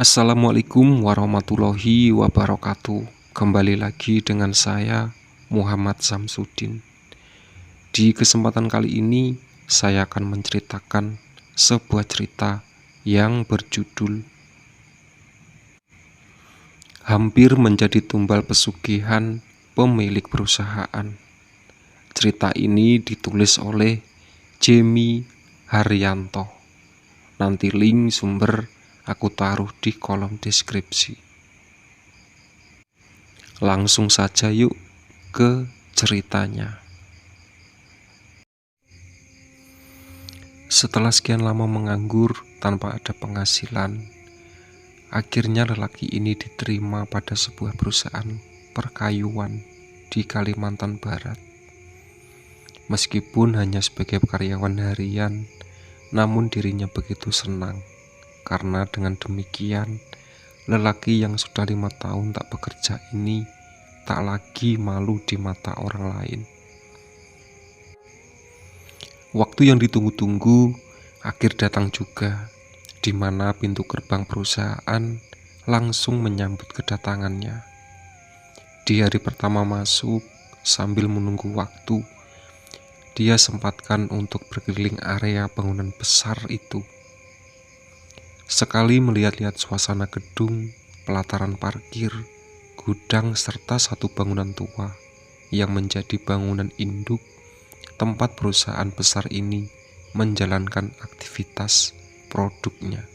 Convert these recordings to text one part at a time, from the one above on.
Assalamualaikum warahmatullahi wabarakatuh. Kembali lagi dengan saya, Muhammad Samsudin. Di kesempatan kali ini, saya akan menceritakan sebuah cerita yang berjudul Hampir Menjadi Tumbal Pesugihan Pemilik Perusahaan. Cerita ini ditulis oleh Jemi Haryanto. Nanti link sumber aku taruh di kolom deskripsi. Langsung saja yuk ke ceritanya. Setelah sekian lama menganggur tanpa ada penghasilan, akhirnya lelaki ini diterima pada sebuah perusahaan perkayuan di Kalimantan Barat. Meskipun hanya sebagai karyawan harian, namun dirinya begitu senang. Karena dengan demikian, lelaki yang sudah 5 tahun tak bekerja ini tak lagi malu di mata orang lain. Waktu yang ditunggu-tunggu akhir datang juga, di mana pintu gerbang perusahaan langsung menyambut kedatangannya. Di hari pertama masuk, sambil menunggu waktu, dia sempatkan untuk berkeliling area bangunan besar itu. Sekali melihat-lihat suasana gedung, pelataran parkir, gudang, serta satu bangunan tua yang menjadi bangunan induk tempat perusahaan besar ini menjalankan aktivitas produknya.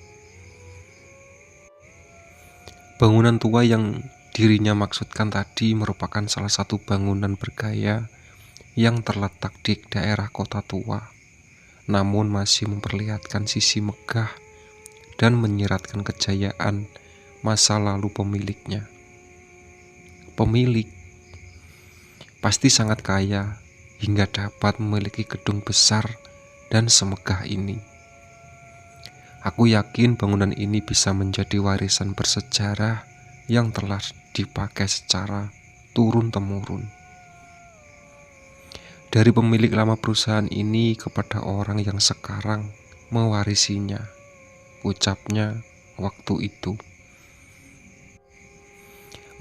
Bangunan tua yang dirinya maksudkan tadi merupakan salah satu bangunan bergaya yang terletak di daerah kota tua, namun masih memperlihatkan sisi megah dan menyiratkan kejayaan masa lalu pemiliknya. Pemilik pasti sangat kaya hingga dapat memiliki gedung besar dan semegah ini. Aku yakin bangunan ini bisa menjadi warisan bersejarah yang telah dipakai secara turun-temurun. Dari pemilik lama perusahaan ini kepada orang yang sekarang mewarisinya, ucapnya waktu itu.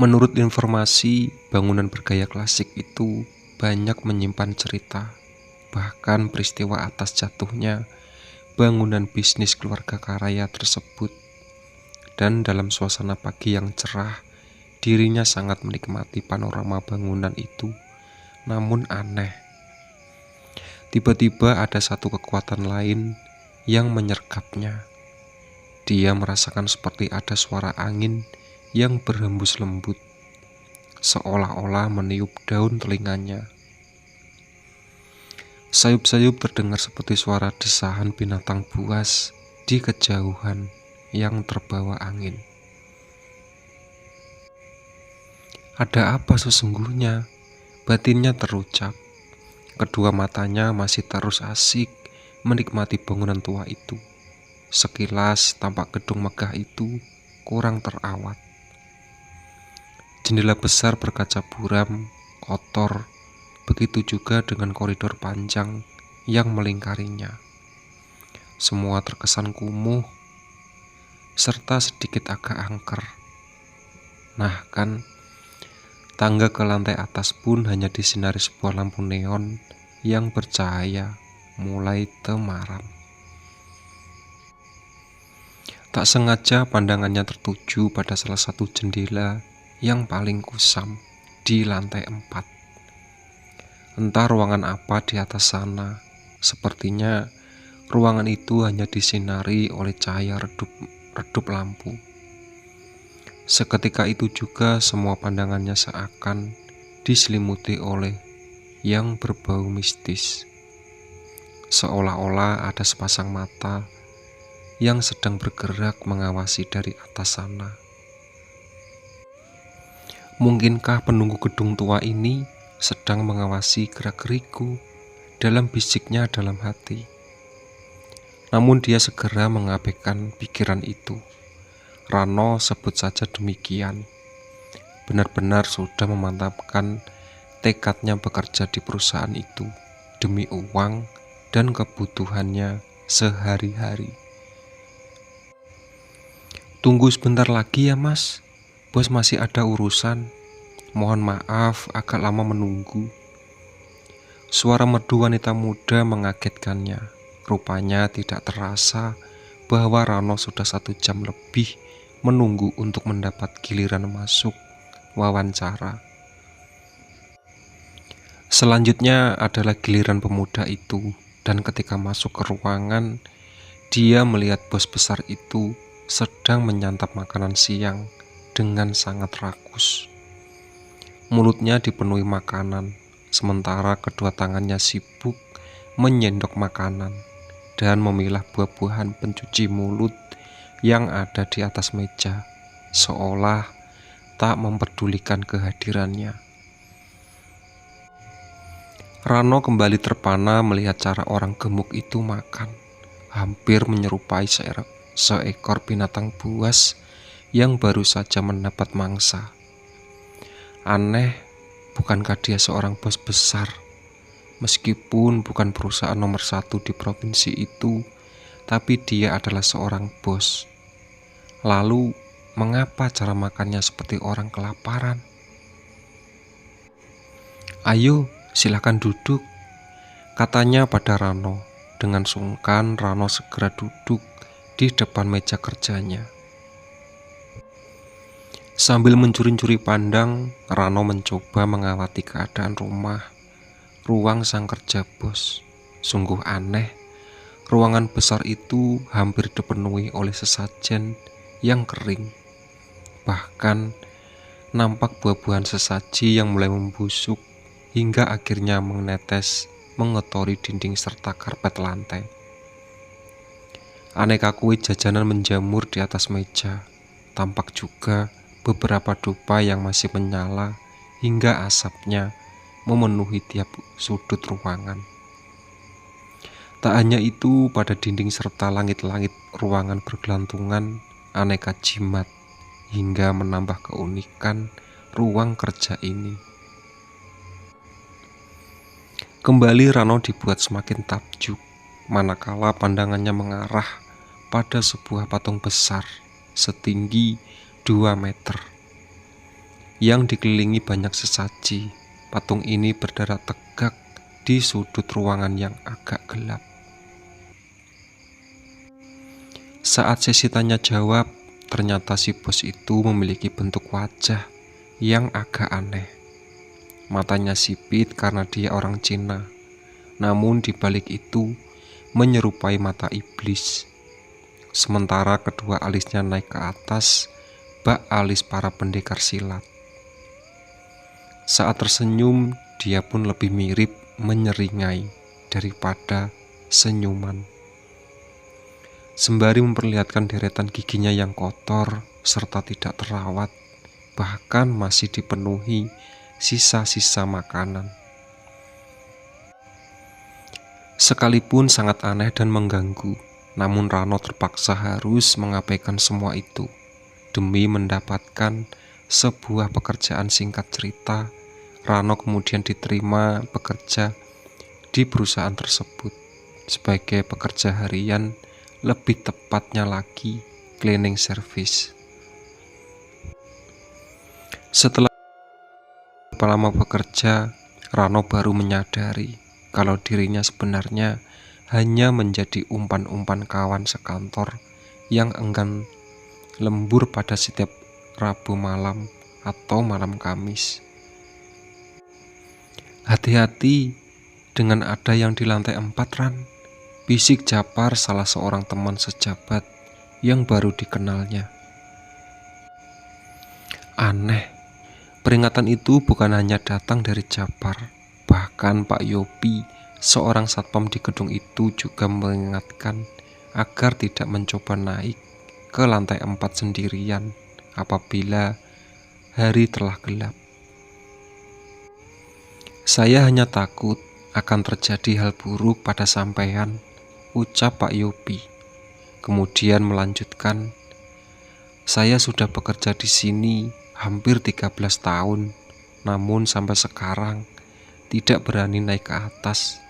Menurut informasi, bangunan bergaya klasik itu banyak menyimpan cerita, bahkan peristiwa atas jatuhnya bangunan bisnis keluarga kaya tersebut. Dan dalam suasana pagi yang cerah, dirinya sangat menikmati panorama bangunan itu. Namun aneh, tiba-tiba ada satu kekuatan lain yang menyergapnya. Dia merasakan seperti ada suara angin yang berhembus lembut, seolah-olah meniup daun telinganya. Sayup-sayup terdengar seperti suara desahan binatang buas di kejauhan yang terbawa angin. Ada apa sesungguhnya? Batinnya terucap. Kedua matanya masih terus asik menikmati bangunan tua itu. Sekilas tampak gedung megah itu kurang terawat. Jendela besar berkaca buram, kotor, begitu juga dengan koridor panjang yang melingkarinya. Semua terkesan kumuh, serta sedikit agak angker. Nah kan, tangga ke lantai atas pun hanya disinari sebuah lampu neon yang bercahaya mulai temaram. Tak sengaja pandangannya tertuju pada salah satu jendela yang paling kusam di lantai 4. Entah ruangan apa di atas sana, sepertinya ruangan itu hanya disinari oleh cahaya redup lampu. Seketika itu juga semua pandangannya seakan diselimuti oleh yang berbau mistis. Seolah-olah ada sepasang mata yang sedang bergerak mengawasi dari atas sana. Mungkinkah penunggu gedung tua ini sedang mengawasi gerak-geriku dalam bisiknya dalam hati? Namun dia segera mengabaikan pikiran itu. Rano sebut saja demikian. Benar-benar sudah memantapkan tekadnya bekerja di perusahaan itu demi uang dan kebutuhannya sehari-hari. Tunggu sebentar lagi ya mas, bos masih ada urusan. Mohon maaf agak lama menunggu. Suara merdu wanita muda mengagetkannya. Rupanya tidak terasa bahwa Rano sudah 1 jam lebih menunggu untuk mendapat giliran masuk wawancara. Selanjutnya adalah giliran pemuda itu, dan ketika masuk ke ruangan, dia melihat bos besar itu sedang menyantap makanan siang dengan sangat rakus. Mulutnya dipenuhi makanan, sementara kedua tangannya sibuk menyendok makanan dan memilah buah-buahan pencuci mulut yang ada di atas meja, seolah tak memperdulikan kehadirannya. Rano kembali terpana melihat cara orang gemuk itu makan, hampir menyerupai seekor binatang buas yang baru saja mendapat mangsa. Aneh, bukankah dia seorang bos besar? Meskipun bukan perusahaan nomor 1 di provinsi itu, tapi dia adalah seorang bos. Lalu, mengapa cara makannya seperti orang kelaparan? Ayo, silakan duduk, katanya pada Rano. Dengan sungkan, Rano segera duduk di depan meja kerjanya. Sambil mencuri-curi pandang, Rano mencoba mengawati keadaan ruang sang kerja bos. Sungguh aneh, ruangan besar itu hampir dipenuhi oleh sesajen yang kering. Bahkan, nampak buah-buahan sesaji yang mulai membusuk hingga akhirnya menetes mengotori dinding serta karpet lantai. Aneka kue jajanan menjamur di atas meja. Tampak juga beberapa dupa yang masih menyala hingga asapnya memenuhi tiap sudut ruangan. Tak hanya itu, pada dinding serta langit-langit ruangan bergelantungan aneka jimat hingga menambah keunikan ruang kerja ini. Kembali Rano dibuat semakin takjub manakala pandangannya mengarah pada sebuah patung besar setinggi 2 meter yang dikelilingi banyak sesaji. Patung ini berdiri tegak di sudut ruangan yang agak gelap. Saat sesi tanya jawab, ternyata si bos itu memiliki bentuk wajah yang agak aneh. Matanya sipit karena dia orang Cina, namun di balik itu menyerupai mata iblis. Sementara kedua alisnya naik ke atas bak alis para pendekar silat. Saat tersenyum, dia pun lebih mirip menyeringai daripada senyuman. Sembari memperlihatkan deretan giginya yang kotor serta tidak terawat, bahkan masih dipenuhi sisa-sisa makanan. Sekalipun sangat aneh dan mengganggu, namun Rano terpaksa harus mengabaikan semua itu demi mendapatkan sebuah pekerjaan. Singkat cerita, Rano kemudian diterima bekerja di perusahaan tersebut sebagai pekerja harian, lebih tepatnya lagi cleaning service. Setelah lama bekerja, Rano baru menyadari kalau dirinya sebenarnya hanya menjadi umpan-umpan kawan sekantor yang enggan lembur pada setiap Rabu malam atau malam Kamis. Hati-hati, dengan ada yang di lantai 4, Ran, bisik Japar, salah seorang teman sejabat yang baru dikenalnya. Aneh, peringatan itu bukan hanya datang dari Japar, bahkan Pak Yopi, seorang satpam di gedung itu, juga mengingatkan agar tidak mencoba naik ke lantai 4 sendirian apabila hari telah gelap. Saya hanya takut akan terjadi hal buruk pada sampean, ucap Pak Yopi. Kemudian melanjutkan, saya sudah bekerja di sini hampir 13 tahun, namun sampai sekarang tidak berani naik ke atas.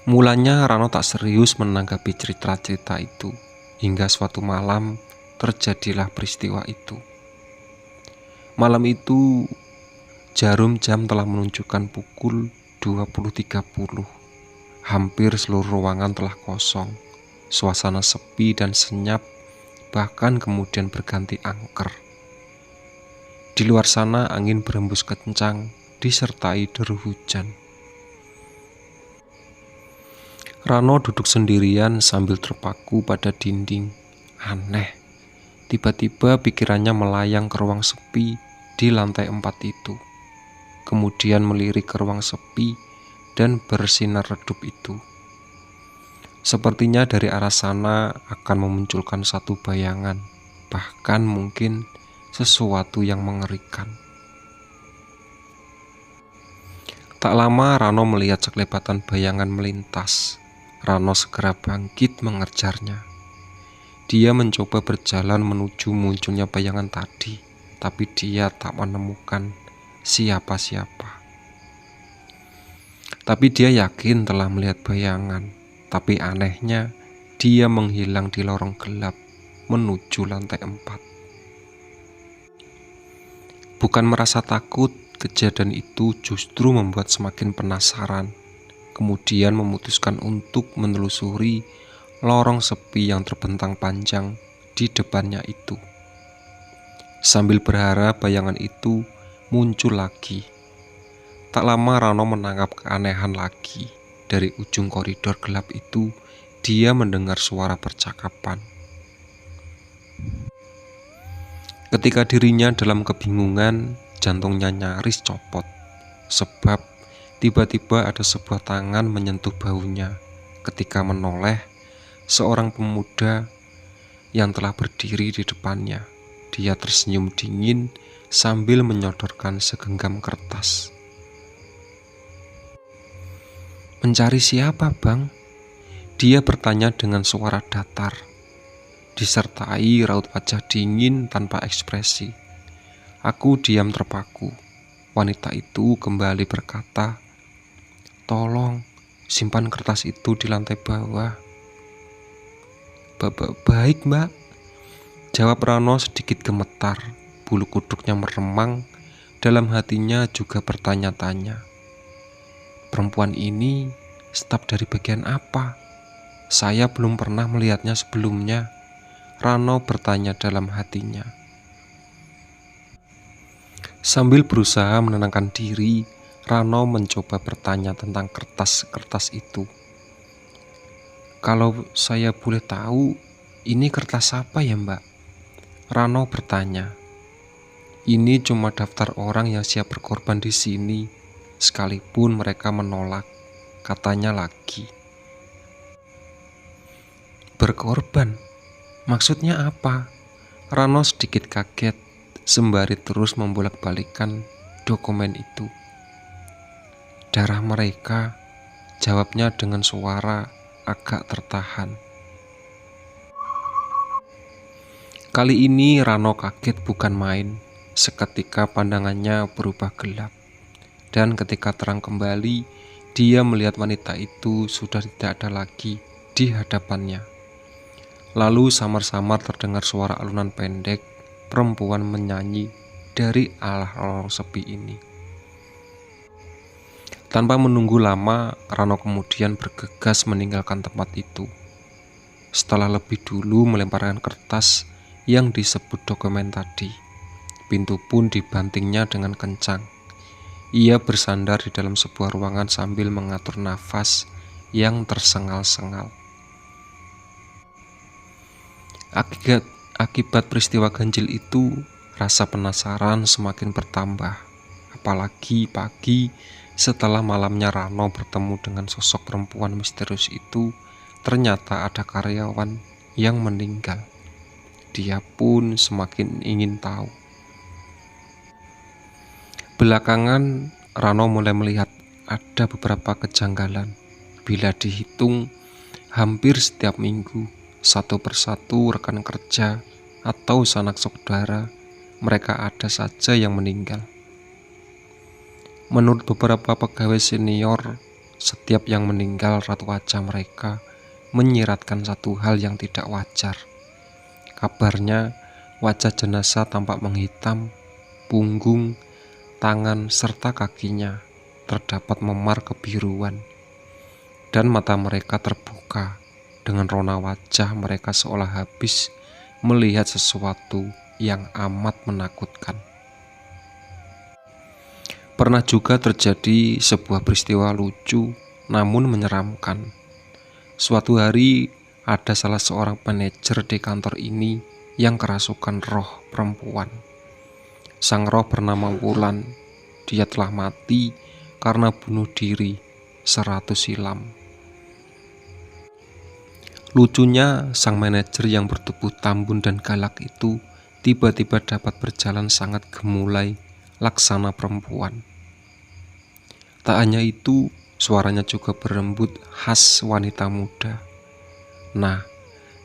Mulanya Rano tak serius menanggapi cerita-cerita itu. Hingga suatu malam terjadilah peristiwa itu. Malam itu jarum jam telah menunjukkan pukul 20.30. Hampir seluruh ruangan telah kosong. Suasana sepi dan senyap, bahkan kemudian berganti angker. Di luar sana angin berhembus kencang, disertai deru hujan. Rano duduk sendirian sambil terpaku pada dinding. Aneh, tiba-tiba pikirannya melayang ke ruang sepi di lantai 4 itu. Kemudian melirik ke ruang sepi dan bersinar redup itu. Sepertinya dari arah sana akan memunculkan satu bayangan, bahkan mungkin sesuatu yang mengerikan. Tak lama Rano melihat sekelebatan bayangan melintas. Rano segera bangkit mengejarnya. Dia mencoba berjalan menuju munculnya bayangan tadi, tapi dia tak menemukan siapa-siapa. Tapi dia yakin telah melihat bayangan. Tapi anehnya, dia menghilang di lorong gelap menuju lantai 4. Bukan merasa takut, kejadian itu justru membuat semakin penasaran. Kemudian memutuskan untuk menelusuri lorong sepi yang terbentang panjang di depannya itu. Sambil berharap bayangan itu muncul lagi. Tak lama Rano menangkap keanehan lagi. Dari ujung koridor gelap itu, dia mendengar suara percakapan. Ketika dirinya dalam kebingungan, jantungnya nyaris copot. Sebab tiba-tiba ada sebuah tangan menyentuh bahunya. Ketika menoleh, seorang pemuda yang telah berdiri di depannya. Dia tersenyum dingin sambil menyodorkan segenggam kertas. "Mencari siapa, Bang?" Dia bertanya dengan suara datar, disertai raut wajah dingin tanpa ekspresi. Aku diam terpaku. Wanita itu kembali berkata, "Tolong, simpan kertas itu di lantai bawah." Baik, Mbak," jawab Rano sedikit gemetar. Bulu kuduknya meremang, dalam hatinya juga bertanya-tanya. Perempuan ini staf dari bagian apa? Saya belum pernah melihatnya sebelumnya. Rano bertanya dalam hatinya. Sambil berusaha menenangkan diri, Rano mencoba bertanya tentang kertas-kertas itu. "Kalau saya boleh tahu, ini kertas apa ya, Mbak?" Rano bertanya. "Ini cuma daftar orang yang siap berkorban di sini, sekalipun mereka menolak," katanya lagi. "Berkorban? Maksudnya apa?" Rano sedikit kaget, sembari terus membolak-balikan dokumen itu. "Darah mereka," jawabnya dengan suara agak tertahan. Kali ini Rano kaget bukan main. Seketika pandangannya berubah gelap. Dan ketika terang kembali, dia melihat wanita itu sudah tidak ada lagi di hadapannya. Lalu samar-samar terdengar suara alunan pendek perempuan menyanyi dari arah lorong sepi ini. Tanpa menunggu lama, Rano kemudian bergegas meninggalkan tempat itu. Setelah lebih dulu melemparkan kertas yang disebut dokumen tadi, pintu pun dibantingnya dengan kencang. Ia bersandar di dalam sebuah ruangan sambil mengatur nafas yang tersengal-sengal. Akibat peristiwa ganjil itu, rasa penasaran semakin bertambah. Apalagi pagi setelah malamnya Rano bertemu dengan sosok perempuan misterius itu, ternyata ada karyawan yang meninggal. Dia pun semakin ingin tahu. Belakangan, Rano mulai melihat ada beberapa kejanggalan. Bila dihitung, hampir setiap minggu, satu persatu rekan kerja atau sanak saudara, mereka ada saja yang meninggal. Menurut beberapa pegawai senior, setiap yang meninggal raut wajah mereka menyiratkan satu hal yang tidak wajar. Kabarnya wajah jenazah tampak menghitam, punggung, tangan, serta kakinya terdapat memar kebiruan, dan mata mereka terbuka. Dengan rona wajah mereka seolah habis melihat sesuatu yang amat menakutkan. Pernah juga terjadi sebuah peristiwa lucu namun menyeramkan. Suatu hari ada salah seorang manajer di kantor ini yang kerasukan roh perempuan. Sang roh bernama Wulan. Dia telah mati karena bunuh diri 100 silam. Lucunya, sang manajer yang bertubuh tambun dan galak itu tiba-tiba dapat berjalan sangat gemulai laksana perempuan. Tak hanya itu, suaranya juga berembut khas wanita muda. Nah,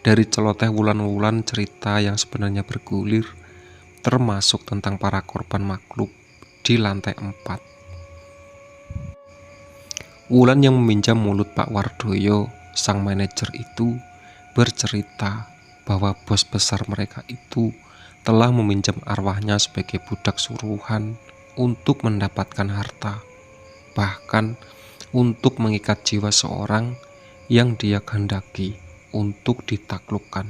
dari celoteh Wulan-Wulan cerita yang sebenarnya bergulir, termasuk tentang para korban makhluk di lantai 4. Wulan yang meminjam mulut Pak Wardoyo, sang manajer itu, bercerita bahwa bos besar mereka itu telah meminjam arwahnya sebagai budak suruhan untuk mendapatkan harta, bahkan untuk mengikat jiwa seorang yang dia kehendaki untuk ditaklukkan.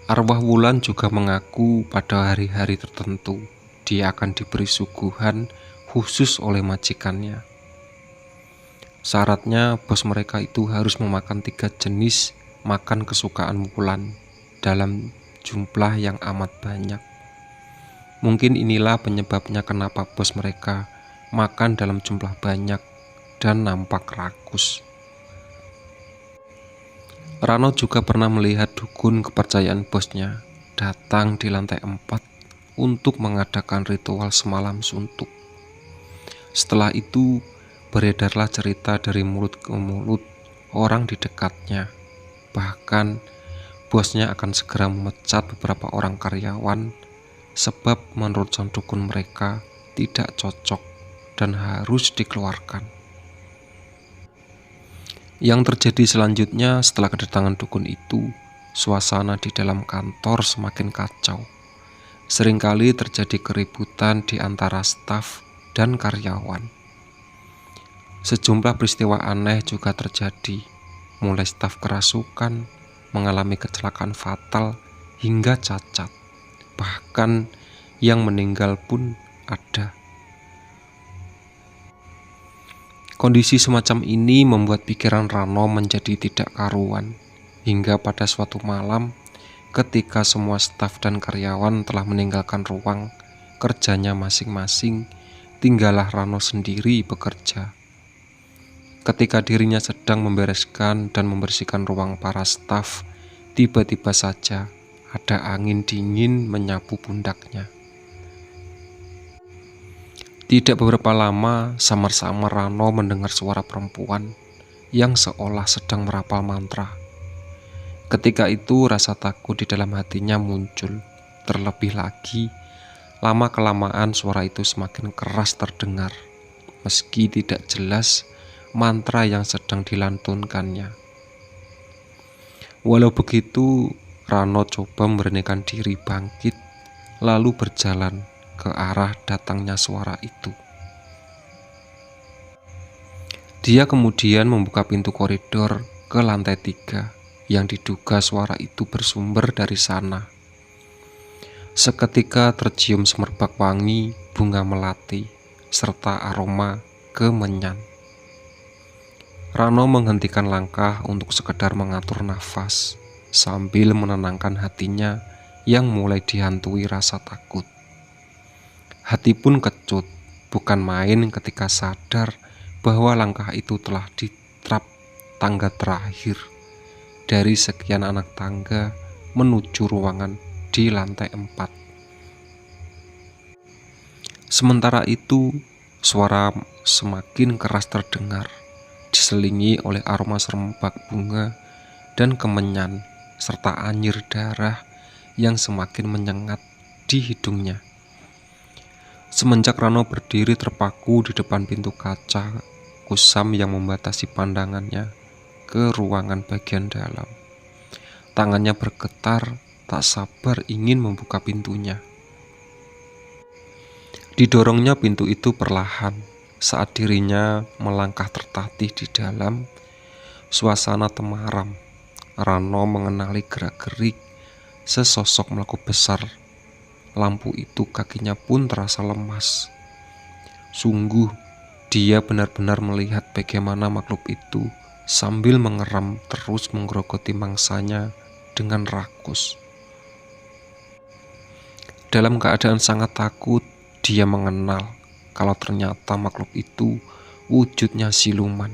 Arwah Wulan juga mengaku pada hari-hari tertentu dia akan diberi suguhan khusus oleh majikannya. Syaratnya bos mereka itu harus memakan 3 jenis makan kesukaan Wulan dalam jumlah yang amat banyak. Mungkin inilah penyebabnya kenapa bos mereka makan dalam jumlah banyak dan nampak rakus. Rano juga pernah melihat dukun kepercayaan bosnya datang di lantai 4 untuk mengadakan ritual semalam suntuk. Setelah itu, beredarlah cerita dari mulut ke mulut orang di dekatnya. Bahkan, bosnya akan segera memecat beberapa orang karyawan sebab menurut sang dukun mereka tidak cocok dan harus dikeluarkan. Yang terjadi selanjutnya setelah kedatangan dukun itu, suasana di dalam kantor semakin kacau. Seringkali terjadi keributan di antara staf dan karyawan. Sejumlah peristiwa aneh juga terjadi, mulai staf kerasukan, mengalami kecelakaan fatal, hingga cacat. Bahkan yang meninggal pun ada. Kondisi semacam ini membuat pikiran Rano menjadi tidak karuan, hingga pada suatu malam ketika semua staf dan karyawan telah meninggalkan ruang kerjanya masing-masing, tinggallah Rano sendiri bekerja. Ketika dirinya sedang membereskan dan membersihkan ruang para staf, tiba-tiba saja ada angin dingin menyapu pundaknya. Tidak beberapa lama, samar-samar Rano mendengar suara perempuan yang seolah sedang merapal mantra. Ketika itu rasa takut di dalam hatinya muncul. Terlebih lagi, lama-kelamaan suara itu semakin keras terdengar, meski tidak jelas mantra yang sedang dilantunkannya. Walau begitu, Rano coba memberanikan diri bangkit, lalu berjalan ke arah datangnya suara itu. Dia kemudian membuka pintu koridor ke lantai 3 yang diduga suara itu bersumber dari sana. Seketika tercium semerbak wangi bunga melati serta aroma kemenyan. Rano menghentikan langkah untuk sekedar mengatur nafas sambil menenangkan hatinya yang mulai dihantui rasa takut. Hati pun kecut, bukan main ketika sadar bahwa langkah itu telah di trap tangga terakhir dari sekian anak tangga menuju ruangan di lantai 4. Sementara itu, suara semakin keras terdengar, diselingi oleh aroma semerbak bunga dan kemenyan, serta anyir darah yang semakin menyengat di hidungnya. Semenjak Rano berdiri terpaku di depan pintu kaca kusam yang membatasi pandangannya ke ruangan bagian dalam. Tangannya bergetar, tak sabar ingin membuka pintunya. Didorongnya pintu itu perlahan. Saat dirinya melangkah tertatih di dalam, suasana temaram. Rano mengenali gerak-gerik sesosok makhluk besar. Lampu itu kakinya pun terasa lemas. Sungguh, dia benar-benar melihat bagaimana makhluk itu sambil mengeram terus menggerogoti mangsanya dengan rakus. Dalam keadaan sangat takut, dia mengenal kalau ternyata makhluk itu wujudnya siluman.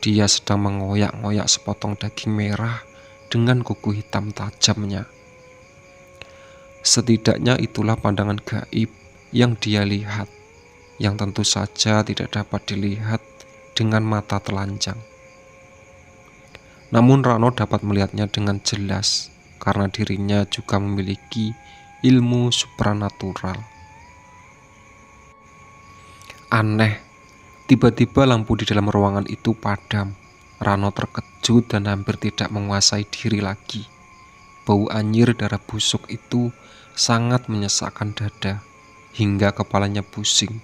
Dia sedang mengoyak-ngoyak sepotong daging merah dengan kuku hitam tajamnya. Setidaknya itulah pandangan gaib yang dia lihat, yang tentu saja tidak dapat dilihat dengan mata telanjang. Namun Rano dapat melihatnya dengan jelas karena dirinya juga memiliki ilmu supranatural. Aneh, tiba-tiba lampu di dalam ruangan itu padam. Rano terkejut dan hampir tidak menguasai diri lagi. Bau anyir darah busuk itu sangat menyesakkan dada, hingga kepalanya pusing.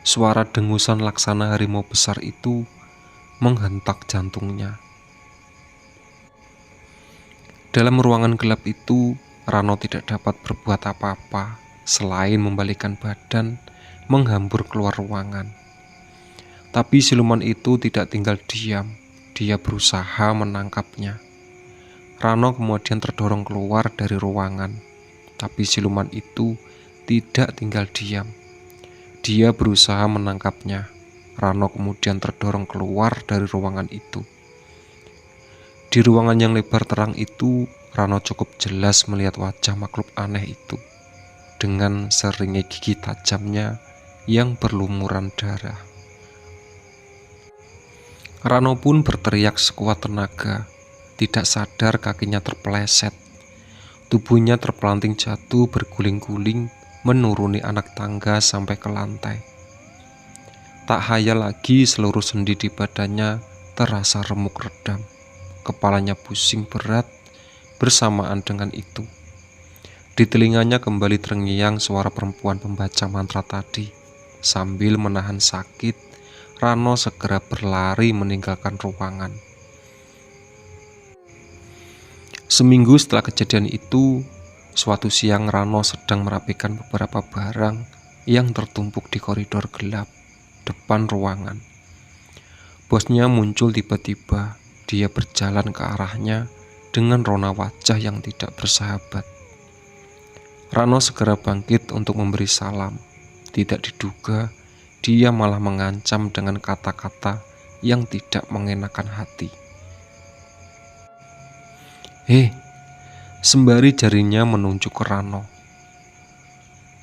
Suara dengusan laksana harimau besar itu menghentak jantungnya. Dalam ruangan gelap itu, Rano tidak dapat berbuat apa-apa selain membalikkan badan menghambur keluar ruangan. Tapi siluman itu tidak tinggal diam. Dia berusaha menangkapnya. Rano kemudian terdorong keluar dari ruangan. Tapi siluman itu tidak tinggal diam. Dia berusaha menangkapnya. Rano kemudian terdorong keluar dari ruangan itu. Di ruangan yang lebar terang itu, Rano cukup jelas melihat wajah makhluk aneh itu dengan seringnya gigi tajamnya yang berlumuran darah. Rano pun berteriak sekuat tenaga. Tidak sadar kakinya terpeleset. Tubuhnya terpelanting jatuh berguling-guling menuruni anak tangga sampai ke lantai. Tak hayal lagi seluruh sendi di badannya terasa remuk redam. Kepalanya pusing berat bersamaan dengan itu. Di telinganya kembali terngiang suara perempuan pembaca mantra tadi. Sambil menahan sakit, Rano segera berlari meninggalkan ruangan. Seminggu setelah kejadian itu, suatu siang Rano sedang merapikan beberapa barang yang tertumpuk di koridor gelap depan ruangan. Bosnya muncul tiba-tiba. Dia berjalan ke arahnya dengan rona wajah yang tidak bersahabat. Rano segera bangkit untuk memberi salam. Tidak diduga, dia malah mengancam dengan kata-kata yang tidak mengenakan hati. Sembari jarinya menunjuk ke Rano.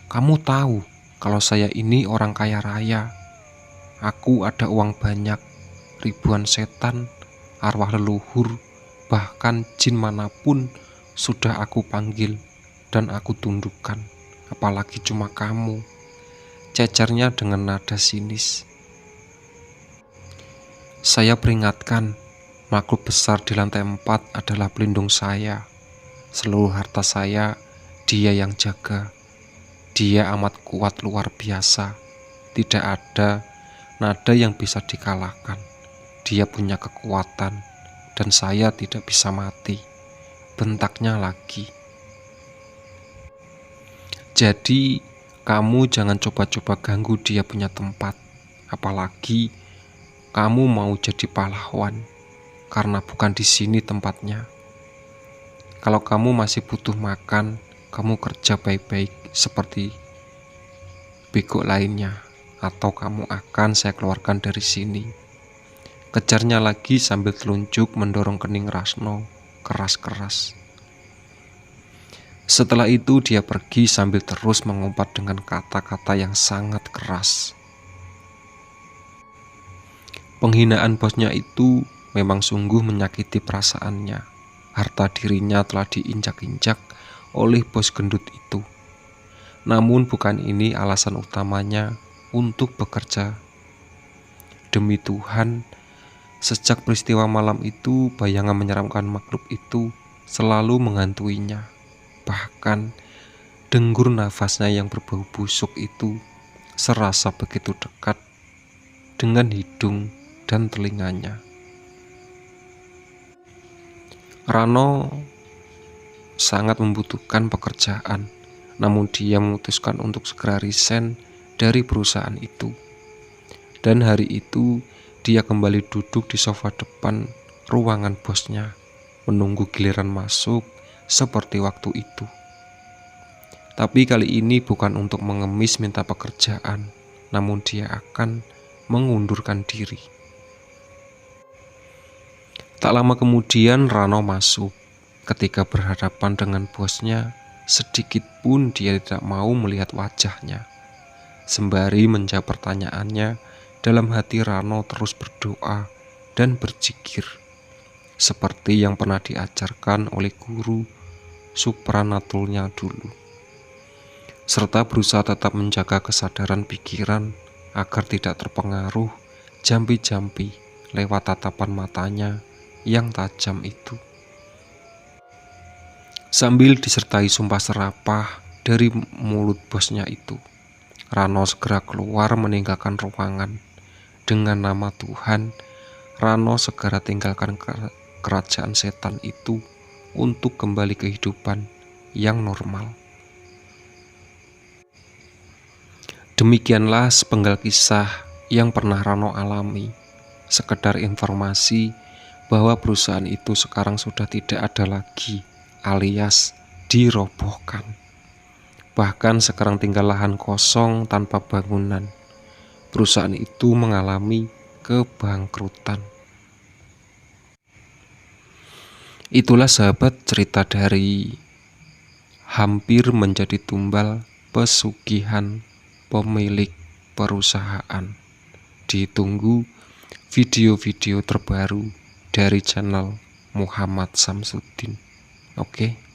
Kamu tahu kalau saya ini orang kaya raya. Aku ada uang banyak, ribuan setan, arwah leluhur, bahkan jin manapun sudah aku panggil dan aku tundukkan. Apalagi cuma kamu, cecernya dengan nada sinis. Saya peringatkan, makhluk besar di lantai 4 adalah pelindung saya. Seluruh harta saya, dia yang jaga. Dia amat kuat luar biasa. Tidak ada nada yang bisa dikalahkan. Dia punya kekuatan, dan saya tidak bisa mati. Bentaknya lagi. Jadi, kamu jangan coba-coba ganggu dia punya tempat. Apalagi kamu mau jadi pahlawan, karena bukan di sini tempatnya. Kalau kamu masih butuh makan, kamu kerja baik-baik seperti bego lainnya, atau kamu akan saya keluarkan dari sini. Kejarnya lagi sambil telunjuk mendorong kening Rasno keras-keras. Setelah itu dia pergi sambil terus mengumpat dengan kata-kata yang sangat keras. Penghinaan bosnya itu memang sungguh menyakiti perasaannya. Harta dirinya telah diinjak-injak oleh bos gendut itu. Namun bukan ini alasan utamanya untuk bekerja Demi Tuhan, sejak peristiwa malam itu, bayangan menyeramkan makhluk itu selalu menghantuinya. Bahkan denggur nafasnya yang berbau busuk itu serasa begitu dekat dengan hidung dan telinganya. Rano sangat membutuhkan pekerjaan, namun dia memutuskan untuk segera resign dari perusahaan itu. Dan hari itu dia kembali duduk di sofa depan ruangan bosnya, menunggu giliran masuk seperti waktu itu. Tapi kali ini bukan untuk mengemis minta pekerjaan, namun dia akan mengundurkan diri. Tak lama kemudian Rano masuk. Ketika berhadapan dengan bosnya, sedikit pun dia tidak mau melihat wajahnya. Sembari menjawab pertanyaannya, dalam hati Rano terus berdoa dan berzikir, seperti yang pernah diajarkan oleh guru supranatulnya dulu, serta berusaha tetap menjaga kesadaran pikiran agar tidak terpengaruh jampi-jampi lewat tatapan matanya yang tajam itu. Sambil disertai sumpah serapah dari mulut bosnya itu, Rano segera keluar meninggalkan ruangan. Dengan nama Tuhan, Rano segera tinggalkan kerajaan setan itu untuk kembali ke kehidupan yang normal. Demikianlah sepenggal kisah yang pernah Rano alami. Sekedar informasi bahwa perusahaan itu sekarang sudah tidak ada lagi, alias dirobohkan. Bahkan sekarang tinggal lahan kosong tanpa bangunan. Perusahaan itu mengalami kebangkrutan. Itulah sahabat cerita dari hampir menjadi tumbal pesugihan pemilik perusahaan. Ditunggu video-video terbaru dari channel Muhammad Samsuddin. Oke.